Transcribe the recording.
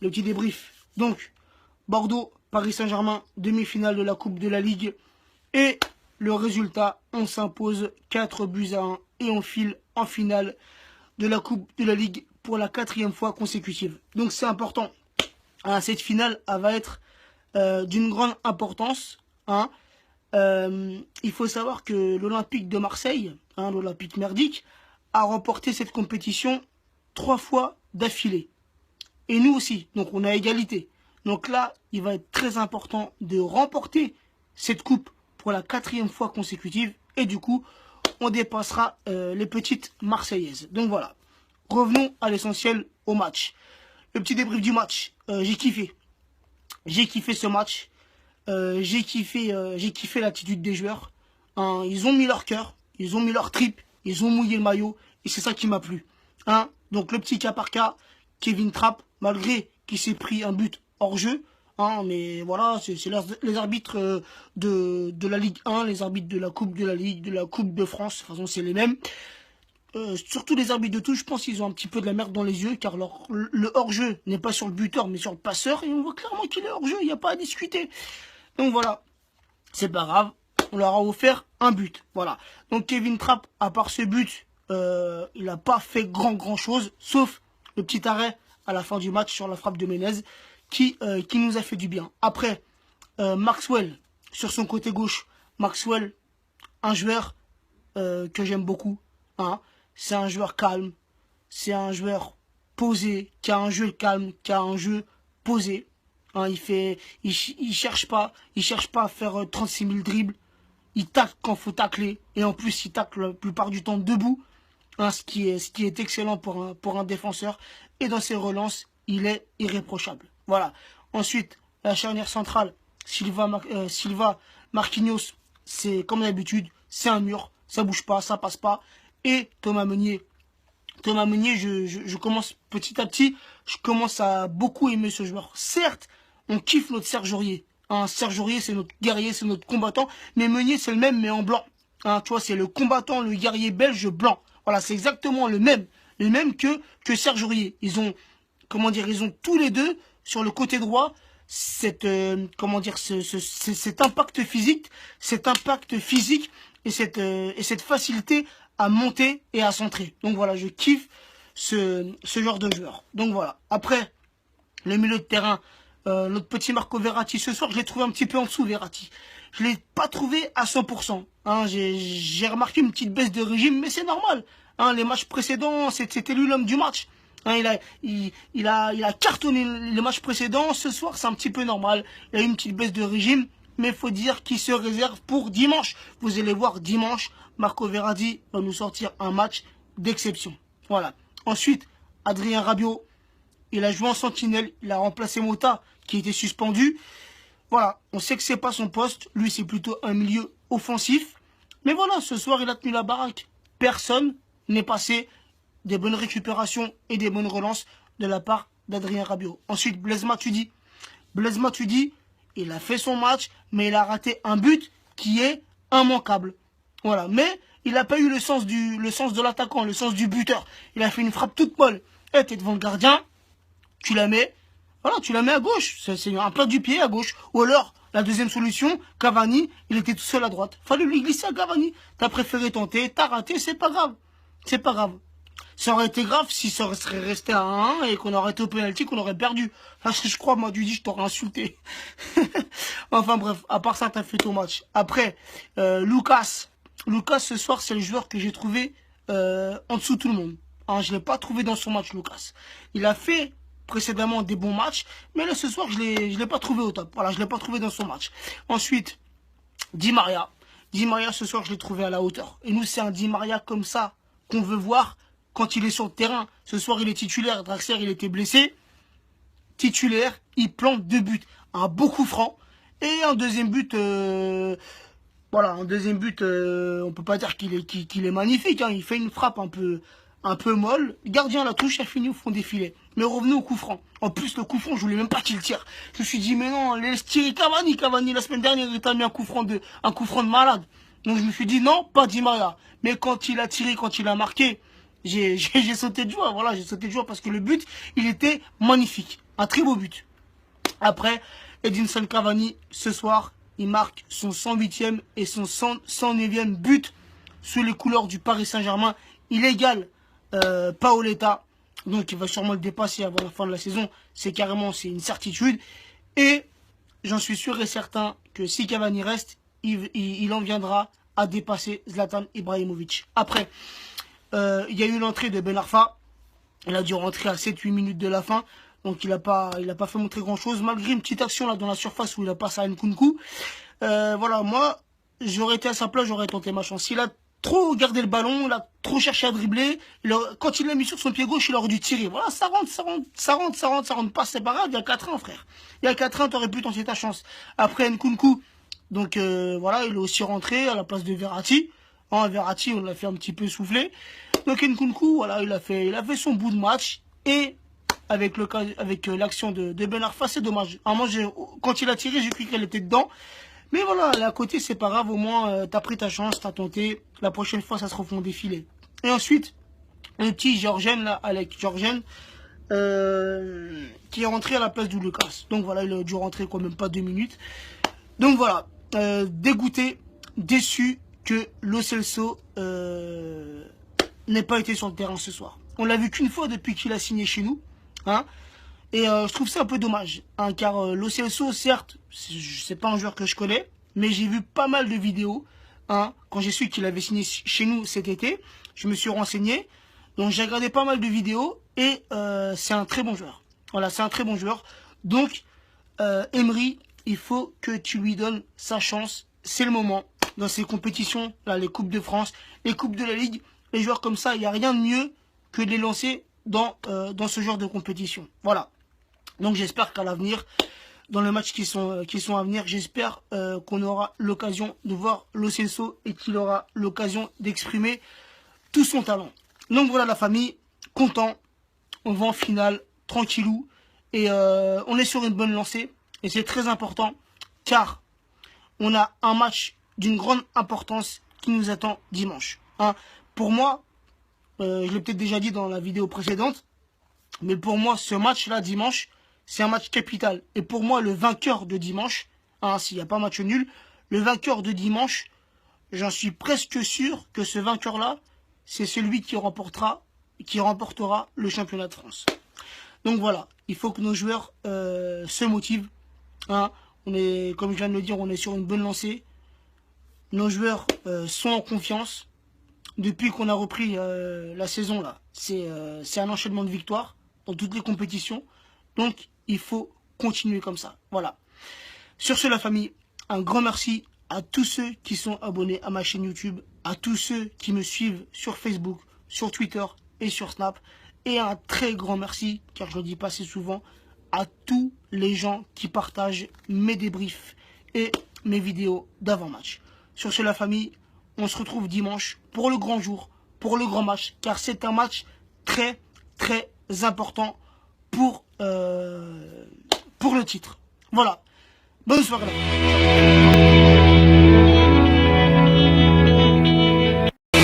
le petit débrief. Donc, Bordeaux, Paris Saint-Germain, demi-finale de la Coupe de la Ligue. Et le résultat, on s'impose 4-1 et on file en finale de la Coupe de la Ligue pour la 4e fois consécutive. Donc c'est important. Hein, cette finale, elle va être d'une grande importance. Hein. Il faut savoir que l'Olympique de Marseille, hein, l'Olympique merdique, a remporté cette compétition 3 fois d'affilée. Et nous aussi, donc on a égalité. Donc là, il va être très important de remporter cette coupe pour la 4e fois consécutive. Et du coup, on dépassera les petites Marseillaises. Donc voilà, revenons à l'essentiel, au match. Le petit débrief du match, j'ai kiffé. J'ai kiffé ce match. J'ai kiffé l'attitude des joueurs. Hein, ils ont mis leur cœur, ils ont mis leur trip, ils ont mouillé le maillot. Et c'est ça qui m'a plu. Hein, donc le petit cas par cas, Kevin Trapp, malgré qu'il s'est pris un but hors jeu. Hein, mais voilà, c'est les arbitres de la Ligue 1, les arbitres de la Coupe de la Ligue, de la Coupe de France, de toute façon c'est les mêmes. Surtout les arbitres de touche, je pense qu'ils ont un petit peu de la merde dans les yeux, car le hors-jeu n'est pas sur le buteur, mais sur le passeur, et on voit clairement qu'il est hors-jeu, il n'y a pas à discuter. Donc voilà, c'est pas grave, on leur a offert un but, voilà. Donc Kevin Trapp, à part ce but, il n'a pas fait grand chose, sauf le petit arrêt à la fin du match sur la frappe de Menez, qui nous a fait du bien. Après, Maxwell, sur son côté gauche, Maxwell, un joueur que j'aime beaucoup. Hein. C'est un joueur calme, c'est un joueur posé, qui a un jeu calme, qui a un jeu posé. Hein, il cherche pas à faire 36 000 dribbles. Il tacle quand faut tacler, et en plus il tacle la plupart du temps debout. Hein, ce qui est excellent pour un défenseur. Et dans ses relances, il est irréprochable. Voilà. Ensuite, la charnière centrale, Silva, Marquinhos, c'est comme d'habitude, c'est un mur, ça bouge pas, ça passe pas. Et Thomas Meunier, je commence petit à petit, je commence à beaucoup aimer ce joueur. Certes, on kiffe notre Serge Aurier. Hein, Serge Aurier, c'est notre guerrier, c'est notre combattant. Mais Meunier, c'est le même, mais en blanc. Hein, tu vois, c'est le combattant, le guerrier belge blanc. Voilà, c'est exactement le même que Serge Aurier. Ils ont, comment dire, ils ont tous les deux sur le côté droit cette, comment dire, cet impact physique et cette facilité à monter et à centrer. Donc voilà, je kiffe ce genre de joueur. Donc voilà. Après, le milieu de terrain, notre petit Marco Verratti, ce soir, je l'ai trouvé un petit peu en dessous, Verratti. Je l'ai pas trouvé à 100%. Hein, j'ai remarqué une petite baisse de régime, mais c'est normal. Hein, les matchs précédents, c'était lui l'homme du match. Hein, il a cartonné les matchs précédents. Ce soir, c'est un petit peu normal. Il a eu une petite baisse de régime, mais il faut dire qu'il se réserve pour dimanche. Vous allez voir, dimanche, Marco Verratti va nous sortir un match d'exception. Voilà. Ensuite, Adrien Rabiot, il a joué en sentinelle. Il a remplacé Mota, qui était suspendu. Voilà, on sait que c'est pas son poste. Lui, c'est plutôt un milieu offensif. Mais voilà, ce soir, il a tenu la baraque. Personne n'est passé des bonnes récupérations et des bonnes relances de la part d'Adrien Rabiot. Ensuite, Blaise Matuidi. Blaise Matuidi, il a fait son match, mais il a raté un but qui est immanquable. Voilà, mais il n'a pas eu le sens de l'attaquant, le sens du buteur. Il a fait une frappe toute molle. Et t'es devant le gardien, tu la mets, voilà, tu la mets à gauche. C'est un plat du pied à gauche. Ou alors, la deuxième solution, Cavani, il était tout seul à droite. Fallait lui glisser à Cavani. T'as préféré tenter, t'as raté, c'est pas grave. C'est pas grave. Ça aurait été grave si ça serait resté à 1 et qu'on aurait été au pénalty, qu'on aurait perdu. Parce que je crois, moi, je t'aurais insulté. Enfin bref, à part ça, t'as fait ton match. Après, Lucas, ce soir, c'est le joueur que j'ai trouvé en dessous de tout le monde. Hein, je ne l'ai pas trouvé dans son match, Lucas. Il a fait précédemment des bons matchs, mais là, ce soir, je l'ai pas trouvé au top. Voilà, je l'ai pas trouvé dans son match. Ensuite, Di Maria. Di Maria, ce soir, je l'ai trouvé à la hauteur. Et nous, c'est un Di Maria comme ça qu'on veut voir quand il est sur le terrain. Ce soir, il est titulaire. Draxler, il était blessé. Titulaire, il plante 2 buts. Un beau coup franc. Et un deuxième but... voilà, un deuxième but, on peut pas dire qu'il est magnifique. Hein. Il fait une frappe un peu molle. Le gardien la touche, a fini au fond des filets. Mais revenons au coup franc. En plus, le coup franc, je voulais même pas qu'il tire. Je me suis dit, mais non, laisse tirer Cavani. Cavani, la semaine dernière, il t'a mis un coup franc de malade. Donc je me suis dit, non, pas Di Maria. Mais quand il a tiré, quand il a marqué, j'ai sauté de joie. Voilà, j'ai sauté de joie parce que le but, il était magnifique. Un très beau but. Après, Edinson Cavani, ce soir, il marque son 108e et son 109e but sous les couleurs du Paris Saint-Germain. Il égale Paoletta. Donc, il va sûrement le dépasser avant la fin de la saison. C'est une certitude. Et j'en suis sûr et certain que si Cavani reste, il en viendra à dépasser Zlatan Ibrahimovic. Après, il y a eu l'entrée de Ben Arfa. Il a dû rentrer à 7-8 minutes de la fin. Donc il a pas fait montrer grand chose. Malgré une petite action là dans la surface où il a passé à Nkunku. Voilà, moi, j'aurais été à sa place, j'aurais tenté ma chance. Il a trop gardé le ballon, il a trop cherché à dribbler. Quand il l'a mis sur son pied gauche, il aurait dû tirer. Voilà, ça rentre pas, c'est pas grave, il y a 4 ans, frère. Il y a 4 ans, t'aurais pu tenter ta chance. Après Nkunku, donc voilà, il est aussi rentré à la place de Verratti. Verratti, on l'a fait un petit peu souffler. Donc Nkunku, voilà, il a fait son bout de match. Et avec l'action de Ben Arfa, c'est dommage. Moi, quand il a tiré, j'ai cru qu'elle était dedans. Mais voilà, à côté, c'est pas grave. Au moins, t'as pris ta chance, t'as tenté. La prochaine fois, ça se refont défiler. Et ensuite, le petit Georgen, là, Alec Georgen, qui est rentré à la place du Lucas. Donc voilà, il a dû rentrer quand même pas 2 minutes. Donc voilà, dégoûté, déçu que Lo Celso n'ait pas été sur le terrain ce soir. On l'a vu qu'une fois depuis qu'il a signé chez nous. Et je trouve ça un peu dommage. Car Lo Celso, certes, c'est pas un joueur que je connais. Mais j'ai vu pas mal de vidéos. Quand j'ai su qu'il avait signé chez nous cet été. Je me suis renseigné. Donc j'ai regardé pas mal de vidéos. Et c'est un très bon joueur. Voilà, c'est un très bon joueur. Donc, Emery, il faut que tu lui donnes sa chance. C'est le moment. Dans ces compétitions, là, les Coupes de France, les Coupes de la Ligue, les joueurs comme ça, il n'y a rien de mieux que de les lancer dans ce genre de compétition. Voilà. Donc j'espère qu'à l'avenir, dans les matchs qui sont à venir, j'espère qu'on aura l'occasion de voir Lo Celso et qu'il aura l'occasion d'exprimer tout son talent. Donc voilà la famille, content, on va en finale, tranquillou, et on est sur une bonne lancée, et c'est très important, car on a un match d'une grande importance qui nous attend dimanche. Pour moi, je l'ai peut-être déjà dit dans la vidéo précédente, mais pour moi, ce match-là, dimanche, c'est un match capital. Et pour moi, le vainqueur de dimanche, s'il n'y a pas match nul, le vainqueur de dimanche, j'en suis presque sûr que ce vainqueur-là, c'est celui qui remportera le championnat de France. Donc voilà, il faut que nos joueurs se motivent. Comme je viens de le dire, on est sur une bonne lancée. Nos joueurs sont en confiance. Depuis qu'on a repris la saison, là, c'est un enchaînement de victoires dans toutes les compétitions. Donc, il faut continuer comme ça. Voilà. Sur ce, la famille, un grand merci à tous ceux qui sont abonnés à ma chaîne YouTube, à tous ceux qui me suivent sur Facebook, sur Twitter et sur Snap. Et un très grand merci, car je le dis pas assez souvent, à tous les gens qui partagent mes débriefs et mes vidéos d'avant-match. Sur ce, la famille, on se retrouve dimanche pour le grand jour, pour le grand match, car c'est un match très, très important pour le titre. Voilà. Bonne soirée.